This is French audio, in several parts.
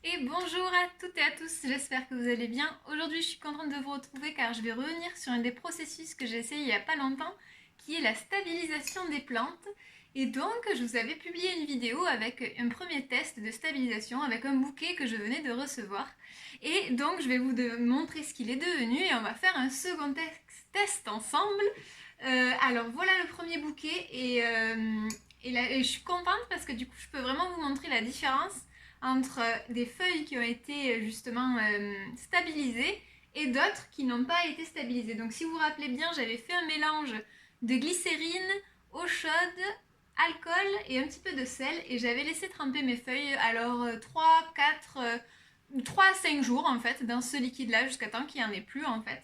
Et bonjour à toutes et à tous, j'espère que vous allez bien. Aujourd'hui je suis contente de vous retrouver car je vais revenir sur un des processus que j'ai essayé il n'y a pas longtemps, qui est la stabilisation des plantes. Et donc je vous avais publié une vidéo avec un premier test de stabilisation avec un bouquet que je venais de recevoir. Et donc je vais vous montrer ce qu'il est devenu et on va faire un second test ensemble. Alors voilà le premier bouquet et je suis contente parce que du coup je peux vraiment vous montrer la différence entre des feuilles qui ont été justement stabilisées et d'autres qui n'ont pas été stabilisées. Donc si vous vous rappelez bien, j'avais fait un mélange de glycérine, eau chaude, alcool et un petit peu de sel et j'avais laissé tremper mes feuilles alors 3 à 5 jours en fait dans ce liquide là jusqu'à temps qu'il n'y en ait plus en fait.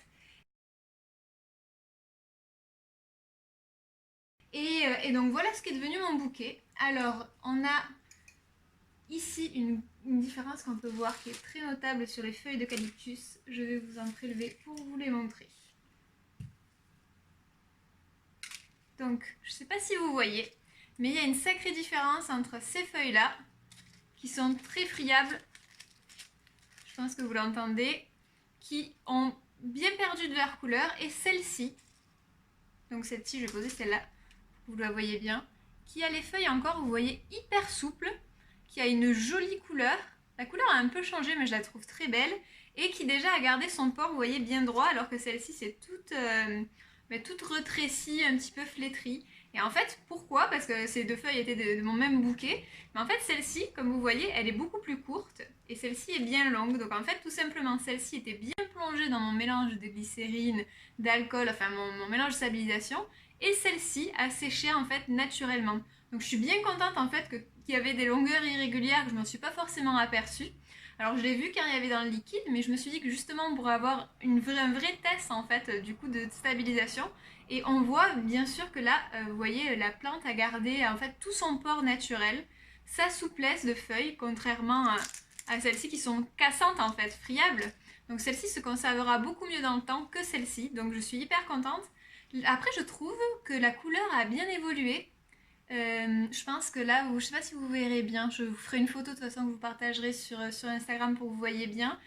Et donc voilà ce qui est devenu mon bouquet. Alors on a ici une différence qu'on peut voir qui est très notable sur les feuilles d'eucalyptus. Je vais vous en prélever pour vous les montrer. Donc, je ne sais pas si vous voyez, mais il y a une sacrée différence entre ces feuilles-là, qui sont très friables, je pense que vous l'entendez, qui ont bien perdu de leur couleur, et celle-ci, donc celle-ci, je vais poser celle-là, vous la voyez bien, qui a les feuilles encore, vous voyez, hyper souples, qui a une jolie couleur. La couleur a un peu changé, mais je la trouve très belle. Et qui déjà a gardé son port, vous voyez, bien droit, alors que celle-ci, c'est toute retrécie, un petit peu flétrie. Et en fait, pourquoi? Parce que ces deux feuilles étaient de mon même bouquet. Mais en fait, celle-ci, comme vous voyez, elle est beaucoup plus courte. Et celle-ci est bien longue. Donc en fait, tout simplement, celle-ci était bien plongée dans mon mélange de glycérine, d'alcool, enfin mon mélange de stabilisation. Et celle-ci a séché en fait naturellement. Donc je suis bien contente en fait qu'il y avait des longueurs irrégulières que je ne m'en suis pas forcément aperçue. Alors je l'ai vu quand il y avait dans le liquide, mais je me suis dit que justement on pourrait avoir un vrai test en fait du coup de stabilisation. Et on voit bien sûr que là, vous voyez, la plante a gardé en fait tout son port naturel, sa souplesse de feuilles, contrairement à celles-ci qui sont cassantes en fait, friables. Donc celle-ci se conservera beaucoup mieux dans le temps que celle-ci, donc je suis hyper contente. Après je trouve que la couleur a bien évolué. Je pense que là, je ne sais pas si vous verrez bien, je vous ferai une photo de toute façon que vous partagerez sur Instagram pour que vous voyez bien.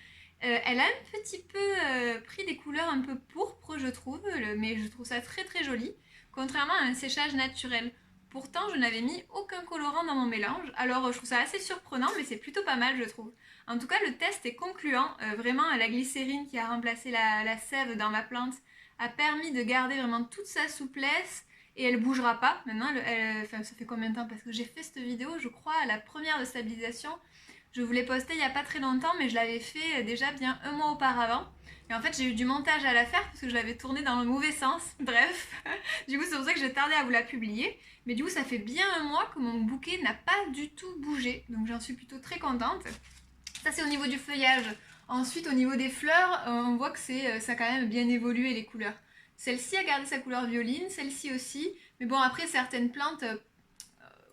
Elle a un petit peu pris des couleurs un peu pourpres, je trouve, mais je trouve ça très très joli, contrairement à un séchage naturel. Pourtant, je n'avais mis aucun colorant dans mon mélange, alors je trouve ça assez surprenant, mais c'est plutôt pas mal, je trouve. En tout cas, le test est concluant. Vraiment, la glycérine qui a remplacé la sève dans ma plante a permis de garder vraiment toute sa souplesse et elle bougera pas. Maintenant, enfin, ça fait combien de temps? Parce que j'ai fait cette vidéo, je crois, à la première de stabilisation. Je vous l'ai postée il n'y a pas très longtemps, mais je l'avais fait déjà bien un mois auparavant. Et en fait, j'ai eu du montage à la faire parce que je l'avais tournée dans le mauvais sens. Bref, du coup, c'est pour ça que j'ai tardé à vous la publier. Mais du coup, ça fait bien un mois que mon bouquet n'a pas du tout bougé. Donc, j'en suis plutôt très contente. Ça, c'est au niveau du feuillage. Ensuite, au niveau des fleurs, on voit que ça a quand même bien évolué les couleurs. Celle-ci a gardé sa couleur violine, celle-ci aussi. Mais bon, après, certaines plantes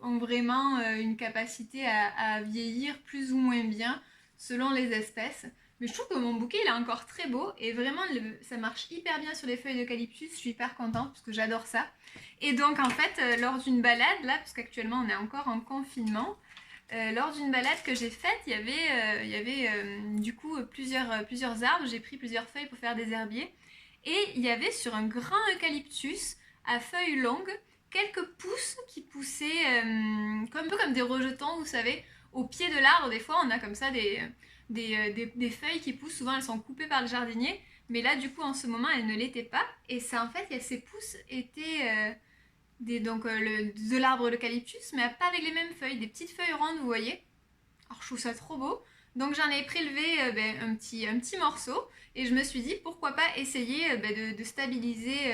ont vraiment une capacité à vieillir plus ou moins bien selon les espèces. Mais je trouve que mon bouquet il est encore très beau et vraiment ça marche hyper bien sur les feuilles d'eucalyptus. Je suis hyper contente parce que j'adore ça. Et donc en fait, lors d'une balade, là, parce qu'actuellement on est encore en confinement, lors d'une balade que j'ai faite, il y avait du coup plusieurs arbres. J'ai pris plusieurs feuilles pour faire des herbiers. Et il y avait sur un grand eucalyptus à feuilles longues quelques pousses qui poussaient un peu comme des rejetons, vous savez. Au pied de l'arbre, des fois, on a comme ça des feuilles qui poussent. Souvent, elles sont coupées par le jardinier. Mais là, du coup, en ce moment, elles ne l'étaient pas. Et ça, en fait, ces pousses étaient de l'arbre l'eucalyptus, mais pas avec les mêmes feuilles. Des petites feuilles rondes, vous voyez. Alors, je trouve ça trop beau. Donc, j'en ai prélevé un petit morceau. Et je me suis dit, pourquoi pas essayer de stabiliser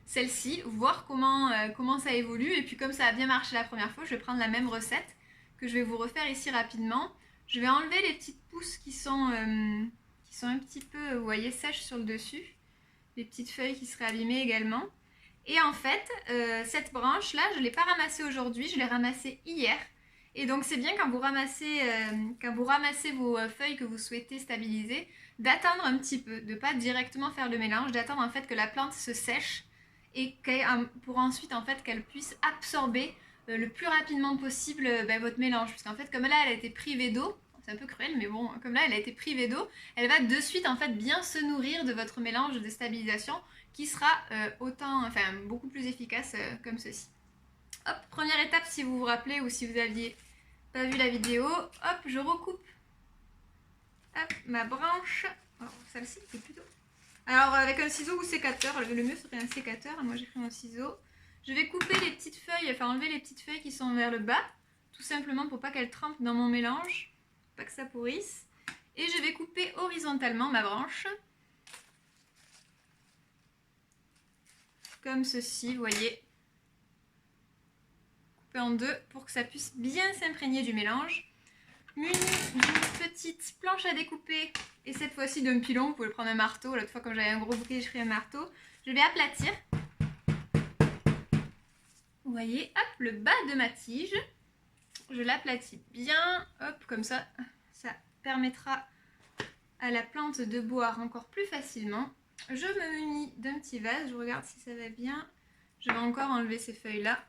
celle-ci, voir comment ça évolue. Et puis comme ça a bien marché la première fois, je vais prendre la même recette que je vais vous refaire ici rapidement. Je vais enlever les petites pousses qui sont un petit peu, vous voyez, sèches sur le dessus. Les petites feuilles qui seraient abîmées également. Et en fait, cette branche-là, je ne l'ai pas ramassée aujourd'hui, je l'ai ramassée hier. Et donc c'est bien quand vous ramassez vos feuilles que vous souhaitez stabiliser, d'attendre un petit peu, de ne pas directement faire le mélange, d'attendre en fait que la plante se sèche et pour ensuite en fait qu'elle puisse absorber le plus rapidement possible votre mélange. Parce qu'en fait comme là elle a été privée d'eau, c'est un peu cruel, mais bon, comme là elle a été privée d'eau, elle va de suite en fait bien se nourrir de votre mélange de stabilisation qui sera beaucoup plus efficace comme ceci. Hop, première étape si vous vous rappelez ou si vous aviez pas vu la vidéo, hop, je recoupe hop, ma branche. Oh, celle-ci c'est plutôt... Alors avec un ciseau ou sécateur, le mieux serait un sécateur, moi j'ai pris un ciseau. Je vais couper les petites feuilles, enfin enlever les petites feuilles qui sont vers le bas, tout simplement pour pas qu'elles trempent dans mon mélange, pas que ça pourrisse. Et je vais couper horizontalement ma branche. Comme ceci, vous voyez. Couper en deux pour que ça puisse bien s'imprégner du mélange. Muni d'une petite planche à découper et cette fois-ci d'un pilon, vous pouvez prendre un marteau. L'autre fois quand j'avais un gros bouquet, j'ai pris un marteau. Je vais aplatir. Vous voyez, hop, le bas de ma tige. Je l'aplatis bien, hop, comme ça, ça permettra à la plante de boire encore plus facilement. Je me munis d'un petit vase, je regarde si ça va bien. Je vais encore enlever ces feuilles-là.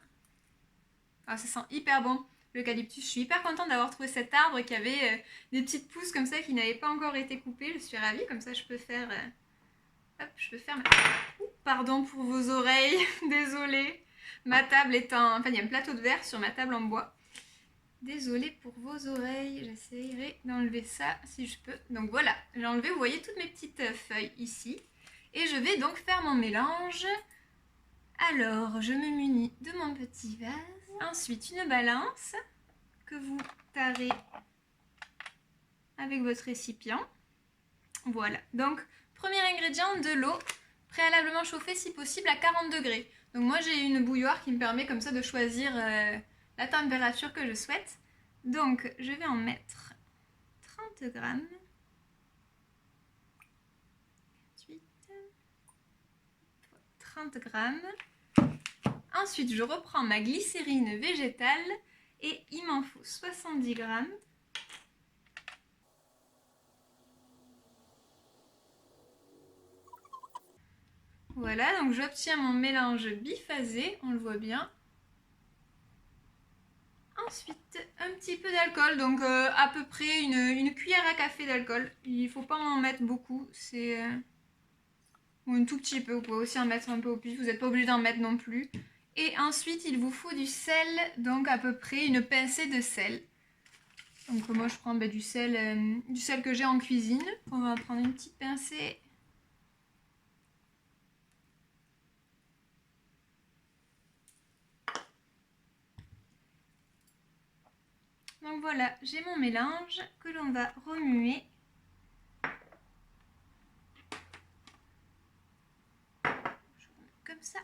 Ah, ça sent hyper bon, l'eucalyptus. Je suis hyper contente d'avoir trouvé cet arbre qui avait des petites pousses comme ça qui n'avaient pas encore été coupées. Je suis ravie, comme ça je peux faire... hop, je peux faire... Pardon pour vos oreilles, désolée. Ma table est en... Enfin, il y a un plateau de verre sur ma table en bois. Désolée pour vos oreilles, j'essaierai d'enlever ça si je peux. Donc voilà, j'ai enlevé, vous voyez, toutes mes petites feuilles ici. Et je vais donc faire mon mélange. Alors, je me munis de mon petit vase. Ensuite, une balance que vous tarez avec votre récipient. Voilà, donc premier ingrédient, de l'eau, préalablement chauffée si possible à 40 degrés. Donc moi j'ai une bouilloire qui me permet comme ça de choisir la température que je souhaite. Donc je vais en mettre 30 grammes. 30 grammes. Ensuite, je reprends ma glycérine végétale et il m'en faut 70 grammes. Voilà, donc j'obtiens mon mélange biphasé, on le voit bien. Ensuite, un petit peu d'alcool, donc à peu près une cuillère à café d'alcool. Il ne faut pas en mettre beaucoup, c'est... ou un tout petit peu, vous pouvez aussi en mettre un peu au pif, vous n'êtes pas obligé d'en mettre non plus. Et ensuite, il vous faut du sel, donc à peu près une pincée de sel. Donc moi je prends du sel que j'ai en cuisine. On va prendre une petite pincée. Donc voilà, j'ai mon mélange que l'on va remuer. Comme ça.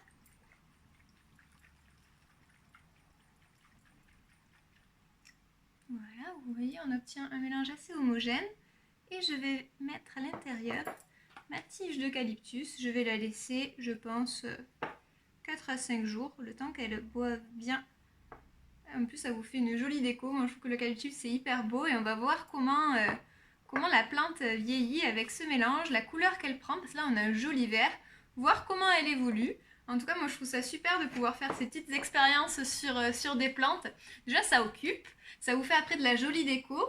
Voilà, vous voyez, on obtient un mélange assez homogène. Et je vais mettre à l'intérieur ma tige d'eucalyptus. Je vais la laisser, je pense, 4 à 5 jours, le temps qu'elle boive bien. En plus, ça vous fait une jolie déco. Moi, je trouve que l'eucalyptus, c'est hyper beau. Et on va voir comment la plante vieillit avec ce mélange, la couleur qu'elle prend. Parce que là, on a un joli vert. Voir comment elle évolue. En tout cas, moi, je trouve ça super de pouvoir faire ces petites expériences sur des plantes. Déjà, ça occupe. Ça vous fait après de la jolie déco.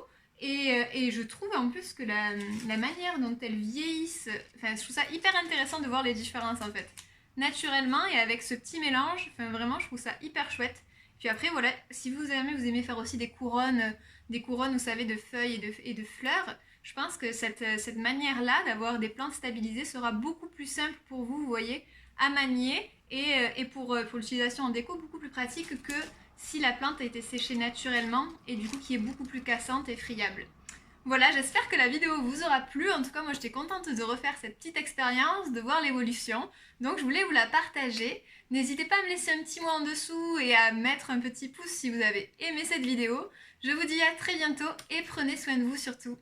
Et je trouve en plus que la manière dont elles vieillissent, enfin, je trouve ça hyper intéressant de voir les différences en fait. Naturellement et avec ce petit mélange, enfin, vraiment, je trouve ça hyper chouette. Puis après, voilà, si vous aimez faire aussi des couronnes, vous savez, de feuilles et de fleurs, je pense que cette manière-là d'avoir des plantes stabilisées sera beaucoup plus simple pour vous, vous voyez, à manier et pour l'utilisation en déco, beaucoup plus pratique que si la plante a été séchée naturellement et du coup qui est beaucoup plus cassante et friable. Voilà, j'espère que la vidéo vous aura plu. En tout cas, moi j'étais contente de refaire cette petite expérience, de voir l'évolution. Donc je voulais vous la partager. N'hésitez pas à me laisser un petit mot en dessous et à mettre un petit pouce si vous avez aimé cette vidéo. Je vous dis à très bientôt et prenez soin de vous surtout.